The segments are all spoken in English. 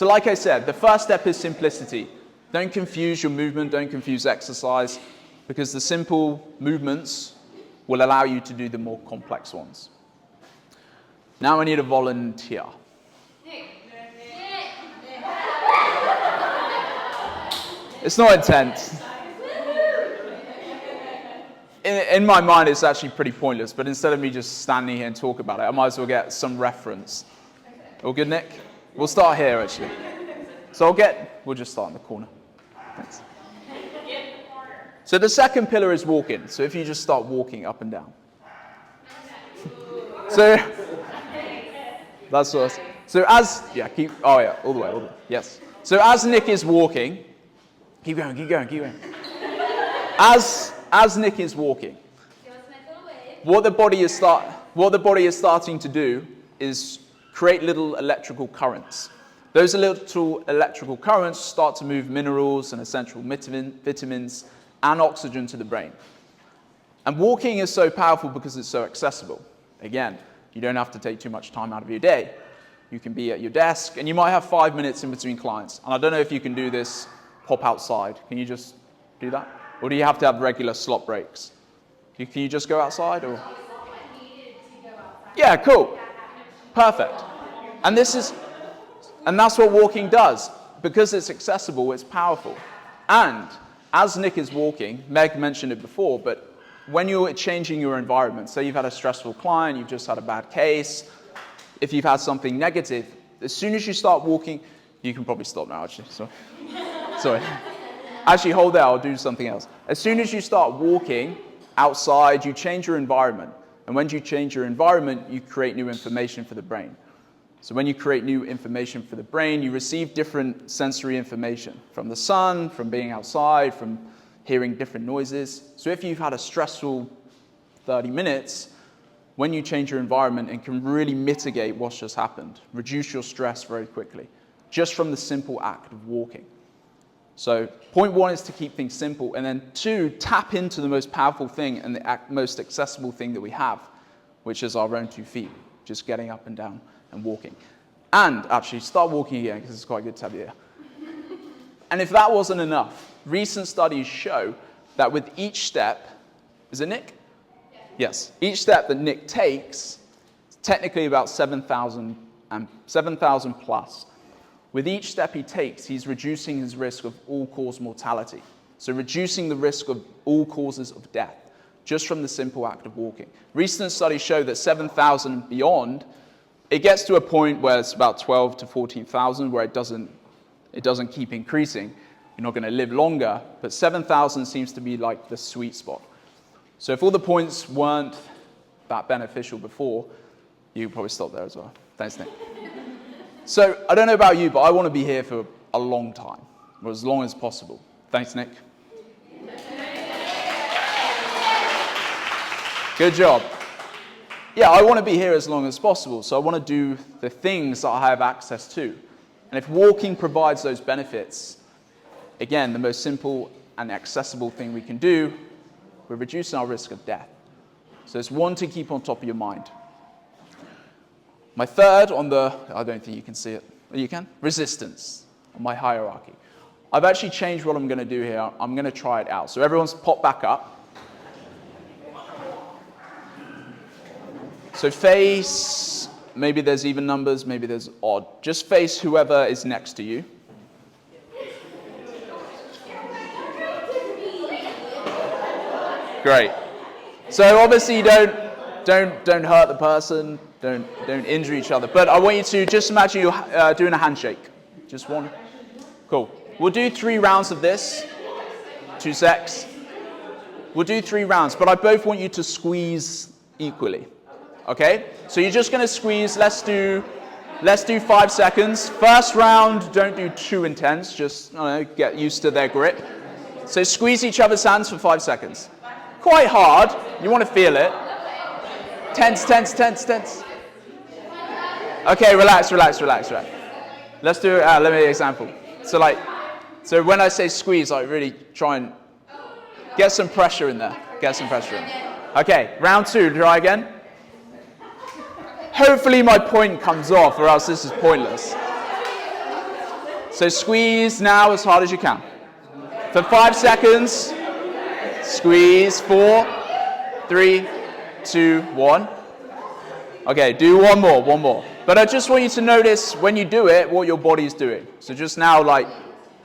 So like I said, the first step is simplicity. Don't confuse your movement, don't confuse exercise, because the simple movements will allow you to do the more complex ones. Now I need a volunteer. It's not intense. In my mind, it's actually pretty pointless, but instead of me just standing here and talk about it, I might as well get some reference. All good, Nick? We'll start here, actually. So we'll just start in the corner. Thanks. So the second pillar is walking. So if you just start walking up and down. So that's what. So all the way. Yes. So as Nick is walking, keep going. As Nick is walking, what the body is starting to do is create little electrical currents. Those little electrical currents start to move minerals and essential vitamins and oxygen to the brain. And walking is so powerful because it's so accessible. Again, you don't have to take too much time out of your day. You can be at your desk, and you might have 5 minutes in between clients. And I don't know if you can do this, pop outside. Can you just do that? Or do you have to have regular slot breaks? Can you just go outside? Or? Yeah, cool. Perfect. And that's what walking does. Because it's accessible, it's powerful. And as Nick is walking, Meg mentioned it before, but when you're changing your environment, say you've had a stressful client, you've just had a bad case, if you've had something negative, as soon as you start walking, you can probably stop now, actually. Sorry. Actually, hold there, I'll do something else. As soon as you start walking outside, you change your environment. And when you change your environment, you create new information for the brain. So when you create new information for the brain, you receive different sensory information from the sun, from being outside, from hearing different noises. So if you've had a stressful 30 minutes, when you change your environment, it can really mitigate what's just happened, reduce your stress very quickly, just from the simple act of walking. So point one is to keep things simple, and then two, tap into the most powerful thing and the most accessible thing that we have, which is our own 2 feet, just getting up and down and walking. And actually, start walking again, because it's quite good to have you here. And if that wasn't enough, recent studies show that with each step, is it Nick? Yes. Each step that Nick takes, technically about 7,000 plus. With each step he takes, he's reducing his risk of all-cause mortality. So reducing the risk of all causes of death, just from the simple act of walking. Recent studies show that 7,000 and beyond, it gets to a point where it's about 12 to 14,000, where it doesn't keep increasing. You're not going to live longer, but 7,000 seems to be like the sweet spot. So if all the points weren't that beneficial before, you could probably stop there as well. Thanks, Nick. So I don't know about you, but I want to be here for a long time, or as long as possible. Thanks, Nick. Good job. Yeah, I want to be here as long as possible, so I want to do the things that I have access to. And if walking provides those benefits, again, the most simple and accessible thing we can do, we're reducing our risk of death. So it's one to keep on top of your mind. My third on the, I don't think you can see it. You can? Resistance on my hierarchy. I've actually changed what I'm going to do here. I'm going to try it out. So everyone's pop back up. So face, maybe there's even numbers, maybe there's odd. Just face whoever is next to you. Great. So obviously don't hurt the person, don't injure each other. But I want you to just imagine you're doing a handshake. Just one. Cool. We'll do 3 rounds of this. 2 secs. We'll do 3 rounds, but I both want you to squeeze equally. Okay? So you're just going to squeeze. Let's do 5 seconds. First round, don't do too intense. Just get used to their grip. So squeeze each other's hands for 5 seconds. Quite hard. You want to feel it. Tense. Okay, relax. Let's do, let me give you an example. So when I say squeeze, I really try and get some pressure in there. Okay, round 2, try again. Hopefully my point comes off, or else this is pointless. So squeeze now as hard as you can. For 5 seconds, squeeze, 4, 3, 2, 1. Okay, do one more. But I just want you to notice when you do it, what your body's doing. So just now, like,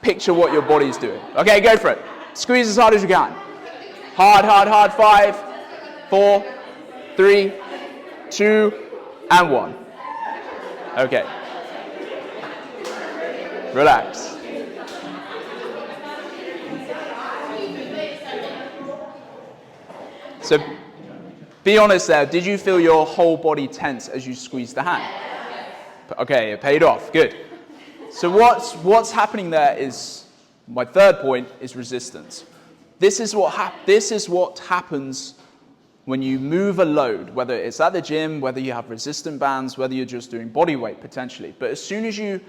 picture what your body's doing. Okay, go for it. Squeeze as hard as you can. Hard, hard, hard. 5, 4, 3, 2, and 1. Okay. Relax. So be honest there, did you feel your whole body tense as you squeezed the hand? Okay, it paid off, good. So what's happening there is, my third point is resistance. This is what happens when you move a load, whether it's at the gym, whether you have resistant bands, whether you're just doing body weight potentially. But as soon as you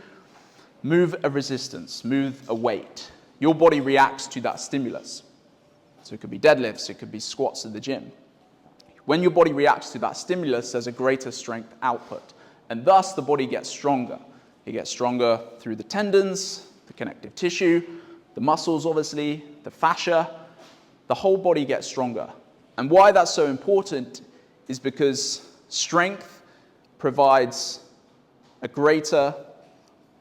move a resistance, move a weight, your body reacts to that stimulus. So it could be deadlifts, it could be squats at the gym. When your body reacts to that stimulus, there's a greater strength output. And thus, the body gets stronger. It gets stronger through the tendons, the connective tissue, the muscles, obviously, the fascia. The whole body gets stronger. And why that's so important is because strength provides a greater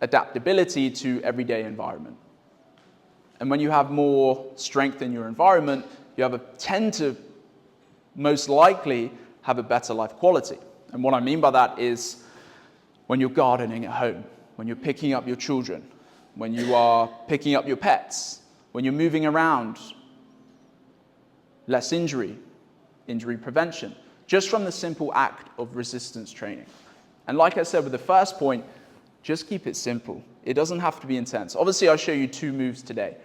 adaptability to everyday environment. And when you have more strength in your environment, you tend to most likely have a better life quality. And what I mean by that is when you're gardening at home, when you're picking up your children, when you are picking up your pets, when you're moving around, less injury prevention, just from the simple act of resistance training. And like I said with the first point, just keep it simple. It doesn't have to be intense. Obviously, I'll show you 2 moves today.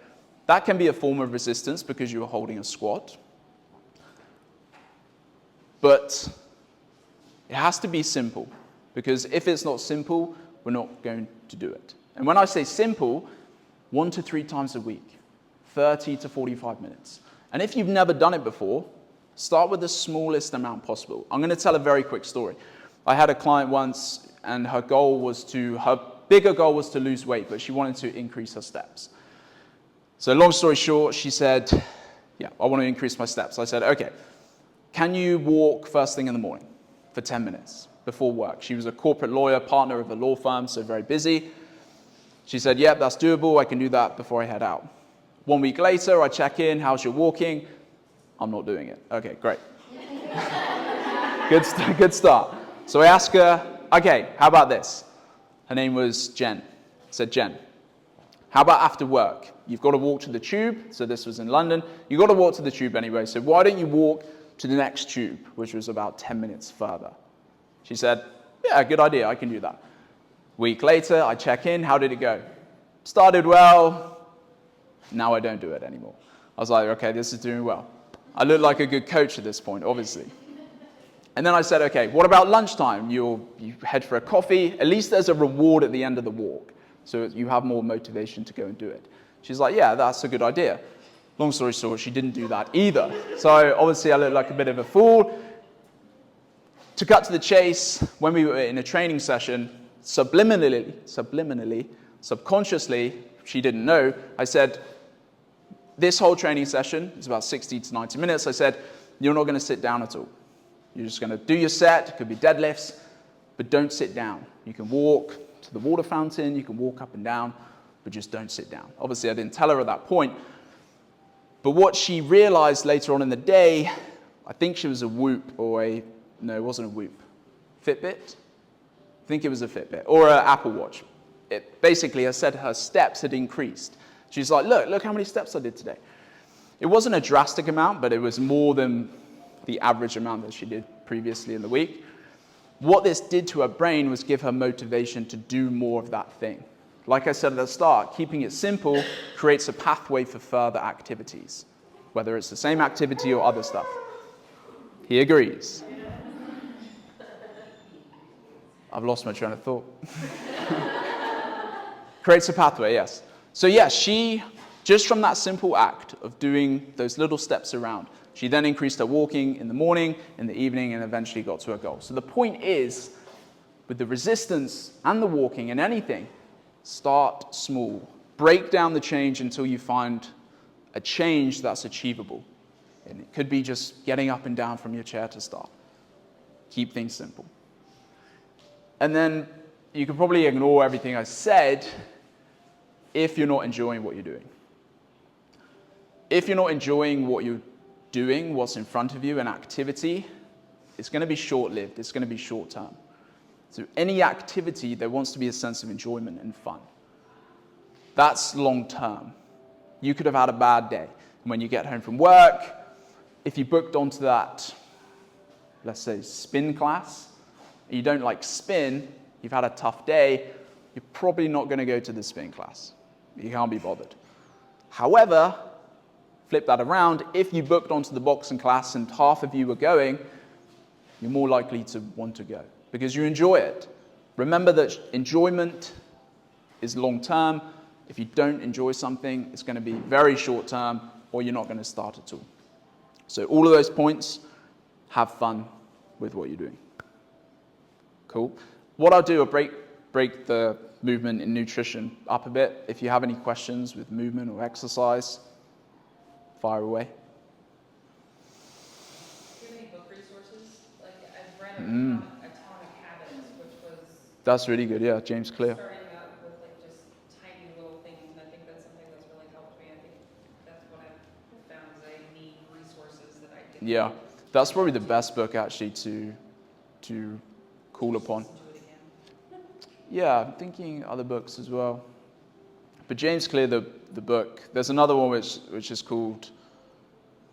That can be a form of resistance because you are holding a squat. But it has to be simple, because if it's not simple, we're not going to do it. And when I say simple, 1 to 3 times a week, 30 to 45 minutes. And if you've never done it before, start with the smallest amount possible. I'm going to tell a very quick story. I had a client once, and her bigger goal was to lose weight, but she wanted to increase her steps. So long story short, she said, yeah, I want to increase my steps. I said, okay, can you walk first thing in the morning for 10 minutes before work? She was a corporate lawyer, partner of a law firm, so very busy. She said, yep, that's doable. I can do that before I head out. 1 week later, I check in. How's your walking? I'm not doing it. Okay, great. Good start. So I asked her, okay, how about this? Her name was Jen. I said, Jen, how about after work? You've got to walk to the tube. So this was in London. You've got to walk to the tube anyway. So why don't you walk to the next tube, which was about 10 minutes further? She said, yeah, good idea. I can do that. Week later, I check in. How did it go? Started well. Now I don't do it anymore. I was like, okay, this is doing well. I look like a good coach at this point, obviously. And then I said, okay, what about lunchtime? You head for a coffee. At least there's a reward at the end of the walk, so you have more motivation to go and do it. She's like, yeah, that's a good idea. Long story short, she didn't do that either. So obviously I look like a bit of a fool. To cut to the chase, when we were in a training session, subliminally, subconsciously, she didn't know, I said, this whole training session is about 60 to 90 minutes. I said, you're not going to sit down at all. You're just going to do your set. It could be deadlifts, but don't sit down. You can walk to the water fountain. You can walk up and down, but just don't sit down. Obviously, I didn't tell her at that point. But what she realized later on in the day, I think she was a Whoop no, it wasn't a Whoop. Fitbit? I think it was a Fitbit or an Apple Watch. Basically, I said her steps had increased. She's like, look how many steps I did today. It wasn't a drastic amount, but it was more than the average amount that she did previously in the week. What this did to her brain was give her motivation to do more of that thing. Like I said at the start, keeping it simple creates a pathway for further activities, whether it's the same activity or other stuff. He agrees. I've lost my train of thought. Creates a pathway, yes. So yes, she, just from that simple act of doing those little steps around, she then increased her walking in the morning, in the evening, and eventually got to her goal. So the point is, with the resistance and the walking and anything, Start small. Break down the change until you find a change that's achievable. And it could be just getting up and down from your chair to start. Keep things simple. And then you can probably ignore everything I said if you're not enjoying what you're doing. If you're not enjoying what you're doing, what's in front of you, an activity, it's going to be short-lived. It's going to be short-term. So any activity, there wants to be a sense of enjoyment and fun. That's long-term. You could have had a bad day. When you get home from work, if you booked onto that, let's say, spin class, and you don't like spin, you've had a tough day, you're probably not going to go to the spin class. You can't be bothered. However, flip that around, if you booked onto the boxing class and half of you were going, you're more likely to want to go because you enjoy it. Remember that enjoyment is long-term. If you don't enjoy something, it's going to be very short-term or you're not going to start at all. So all of those points, have fun with what you're doing. Cool. What I'll do, I'll break the movement and nutrition up a bit. If you have any questions with movement or exercise, fire away. Do you have any book resources? Like I've read Atomic Habits, which was that's really good. Yeah, James Clear. Starting out with like just tiny little things, and I think that's something that's really helped me. I think that's what I've found is I need resources that I can. Yeah, that's probably the best book actually to call upon. Listen to it again. Yeah, I'm thinking other books as well. But James Clear, the book, there's another one which is called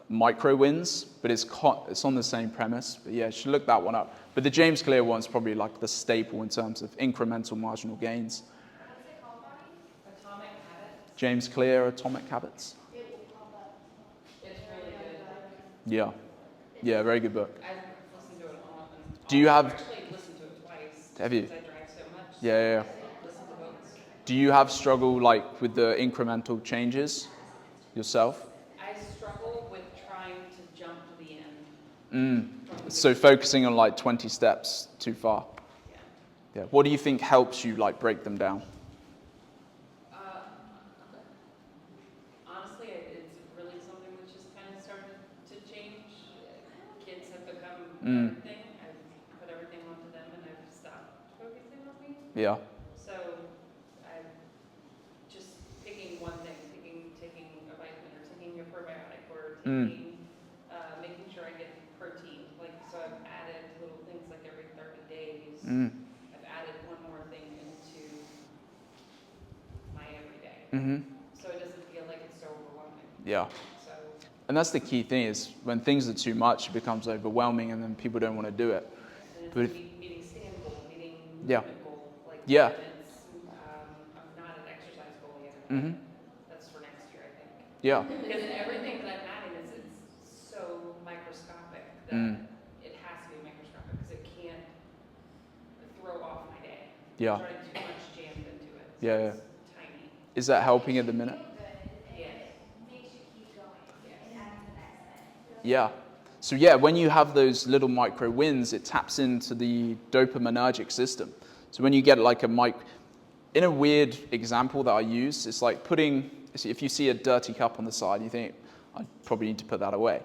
Micro Wins, but it's on the same premise. But yeah, you should look that one up. But the James Clear one's probably like the staple in terms of incremental marginal gains. What's it called, Bonnie? Atomic Habits. James Clear, Atomic Habits. It will pop up. It's really good. Yeah. Yeah, very good book. I've listened to it often. Do you have... I've actually listened to it twice. Have you? Because I drive so much. Yeah. Listen to books. Do you have struggle like with the incremental changes yourself? I struggle with trying to jump to the end. So focusing on like 20 steps too far. Yeah. Yeah. What do you think helps you like break them down? Honestly, it's really something that's just kind of started to change. Kids have become everything. I've put everything onto them, and I've stopped focusing on me. Yeah. So I'm just picking one thing, taking a vitamin or taking a probiotic or making sure I get protein. Like, so I've added little things like every 30 days. I've added one more thing into my everyday. So it doesn't feel like it's so overwhelming. Yeah. So, And that's the key thing is when things are too much, it becomes overwhelming and then people don't want to do it. and But it's meeting stand goal, meeting Yeah. movement goal. Like, Yeah. it's, I'm not an exercise goal yet. That's for next year, I think. Yeah. Because everything that I'm adding is it's so microscopic that it has to be microscopic because it can't throw off my day. Yeah. I'm trying too much jammed into it. So Yeah. It's tiny. Is that helping at the minute? Yeah. Yeah. So yeah, when you have those little micro wins, it taps into the dopaminergic system. So when you get like in a weird example that I use, it's like if you see a dirty cup on the side, you think, I probably need to put that away.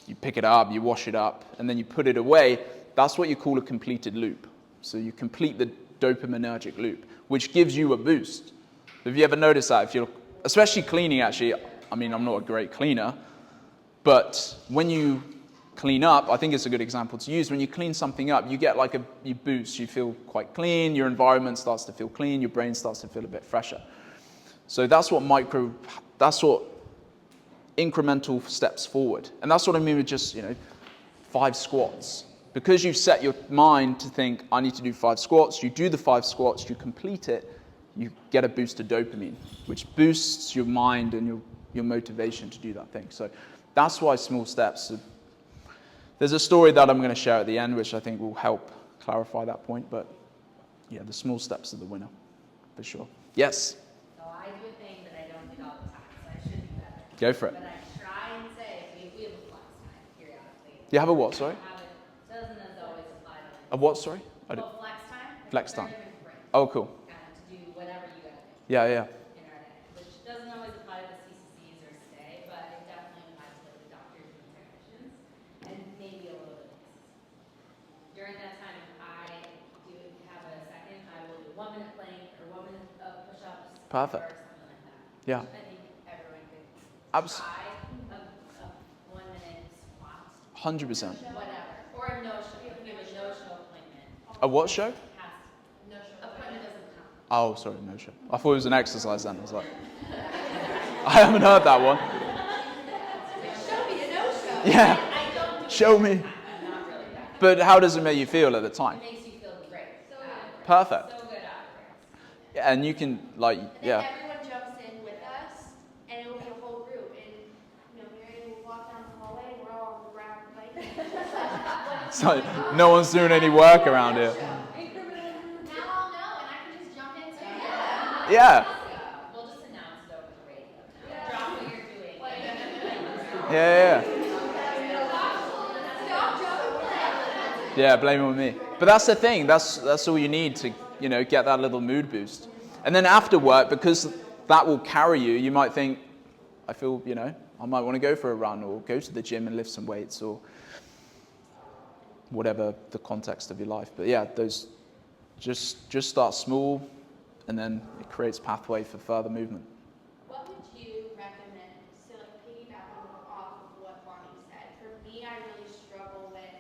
You pick it up, you wash it up, and then you put it away. That's what you call a completed loop. So you complete the dopaminergic loop, which gives you a boost. Have you ever noticed that? If you're, especially cleaning actually, I mean, I'm not a great cleaner, but when you clean up, I think it's a good example to use. When you clean something up, you get like you boost. You feel quite clean. Your environment starts to feel clean. Your brain starts to feel a bit fresher. So that's what incremental steps forward. And that's what I mean with just, 5 squats. Because you've set your mind to think, I need to do 5 squats, you do the 5 squats, you complete it, you get a boost of dopamine, which boosts your mind and your motivation to do that thing. So that's why small steps. There's a story that I'm going to share at the end, which I think will help clarify that point. But yeah, the small steps are the winner, for sure. Yes? So I do a thing that I don't do all the time, so I should do better. Go for it. But I try and say, we have a flex time periodically. You have a what, sorry? So it doesn't always apply to A what, sorry? Well, flex time. Flex time. It's a very good break. Oh, cool. Kind of to do whatever you Yeah, yeah. in our day, which doesn't always apply to the CCCs or stay, but it definitely applies to like the doctors and technicians, and maybe a little bit of CCCs. During that time, if I do have a second, I will do 1 minute plank or 1 minute push-ups Perfect. or something like that. Yeah. I think everyone could Abs- try a 1 minute squat, 100%. whatever, or a no-show. If you have a no-show appointment, A what show? appointment doesn't count. Oh, sorry, no show. I thought it was an exercise then. I was like, I haven't heard that one. Show me a no-show. Yeah. I don't do Show me. I'm not really that. But how does it make you feel at the time? It makes you feel great. So good. Perfect. So good afterwards. Yeah, and you can, like, And then yeah. everyone jumps in with us, and it'll be a whole group. And Mary will walk down the hallway, and we're all on the ground fighting. It's like, no one's doing any work around here. Now I'll know, and I can just jump in. So Yeah. We'll just announce it over the radio. Drop what you're doing. Yeah, yeah, stop, jump, and play. yeah, blame it on me. But that's the thing, that's all you need to, get that little mood boost. And then after work, because that will carry you, you might think, I feel, I might want to go for a run or go to the gym and lift some weights or whatever the context of your life. But yeah, those just start small and then it creates pathway for further movement. What would you recommend, so like piggybacking off of what Bonnie said, for me I really struggle with,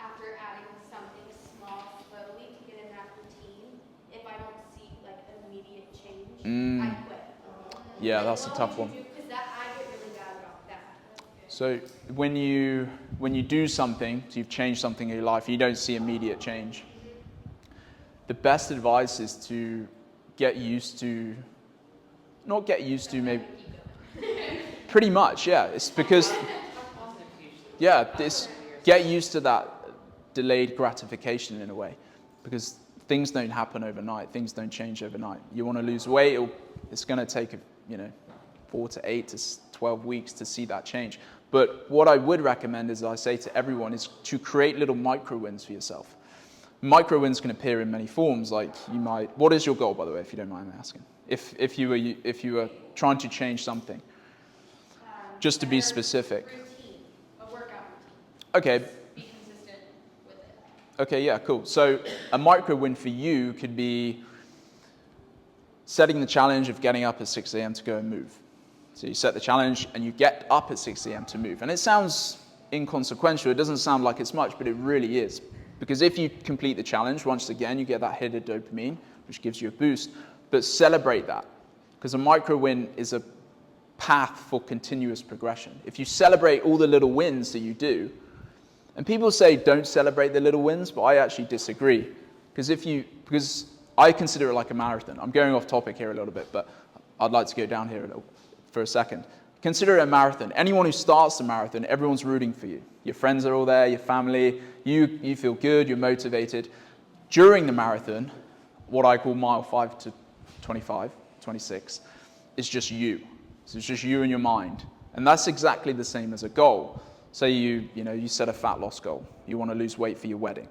after adding something small slowly to get in that routine, if I don't see like immediate change, I quit. Yeah, that's a tough one. Because that I get really bad about that. So when you do something, so you've changed something in your life, you don't see immediate change. The best advice is to get used to, not get used to, maybe, pretty much, yeah. It's because, yeah, get used to that delayed gratification in a way, because things don't happen overnight, things don't change overnight. You want to lose weight, it's going to take, 4 to 8 to 12 weeks to see that change. But what I would recommend, as I say to everyone, is to create little micro wins for yourself. Micro wins can appear in many forms. Like you might. What is your goal, by the way, if you don't mind me asking? If you were trying to change something, just to be specific. Routine, a workout routine. Okay. Be consistent with it. Okay. Yeah. Cool. So a micro win for you could be setting the challenge of getting up at 6 a.m. to go and move. So you set the challenge and you get up at 6 a.m. to move. And it sounds inconsequential. It doesn't sound like it's much, but it really is. Because if you complete the challenge, once again, you get that hit of dopamine, which gives you a boost. But celebrate that. Because a micro win is a path for continuous progression. If you celebrate all the little wins that you do, and people say don't celebrate the little wins, but I actually disagree. Because I consider it like a marathon. I'm going off topic here a little bit, but I'd like to go down here for a second. Consider it a marathon. Anyone who starts the marathon, everyone's rooting for you. Your friends are all there, your family, you feel good, you're motivated. During the marathon, what I call mile 5 to 25, 26, is just you. So it's just you and your mind. And that's exactly the same as a goal. Say you set a fat loss goal. You want to lose weight for your wedding.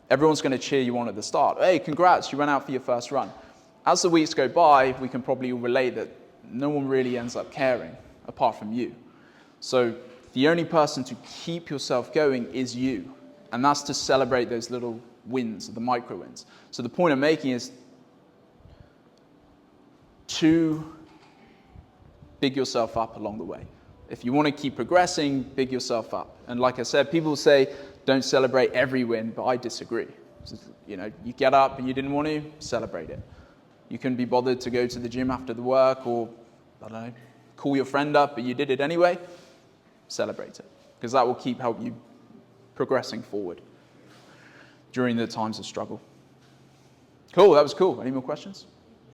Everyone's going to cheer you on at the start. Hey, congrats, you ran out for your first run. As the weeks go by, we can probably relate that no one really ends up caring, apart from you. So the only person to keep yourself going is you. And that's to celebrate those little wins, the micro wins. So the point I'm making is to big yourself up along the way. If you want to keep progressing, big yourself up. And like I said, people say don't celebrate every win, but I disagree. So, you get up and you didn't want to, celebrate it. You couldn't be bothered to go to the gym after the work or, I don't know, call your friend up, but you did it anyway, celebrate it. Because that will help you progressing forward during the times of struggle. Cool, that was cool. Any more questions?